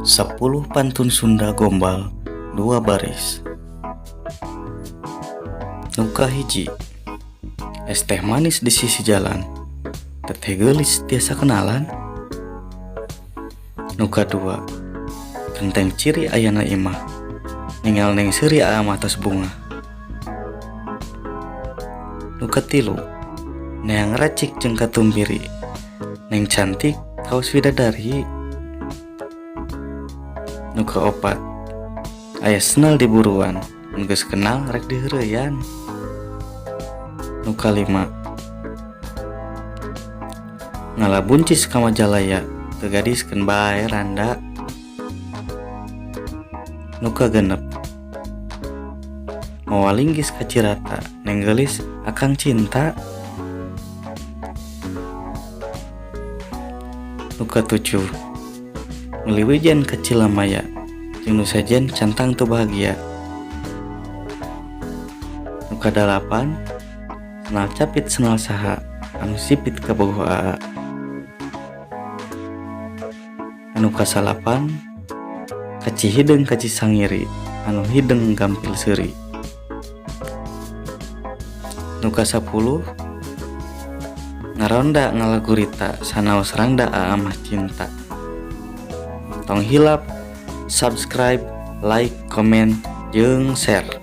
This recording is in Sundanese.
10 pantun Sunda gombal 2 baris. Nuka hiji, es teh manis di sisi jalan, teteh gelis tiasa kenalan. Nuka dua, genteng ciri ayana imah, ninggal neng seri aam atas bunga. Nuka tilu, neang racik jeung katumbiri, neng cantik kaos widadari. Nuka opat, aya senal di buruan, geus kenal rek diheureuyan. Nuka lima, ngala buncis ka Majalaya, teu gadiskeun bae randa. Nuka genep, moal linggis ka Cirata, neng geulis akang cinta. Nuka tujuh, meuli wijen ka Cilamaya, jeung nu sajen cantang teu bahagia. Nuka dalapan, senal capit senal saha, anu sipit ka bogoh aa. Anu kasalapan, kaci hideung kaci sangiri, anu hideung gampil seuri. Nuka 10, ngaronda ngalagurita sanaos rangda aa mah cinta. Tong hilap, subscribe, like, komen, jeung share.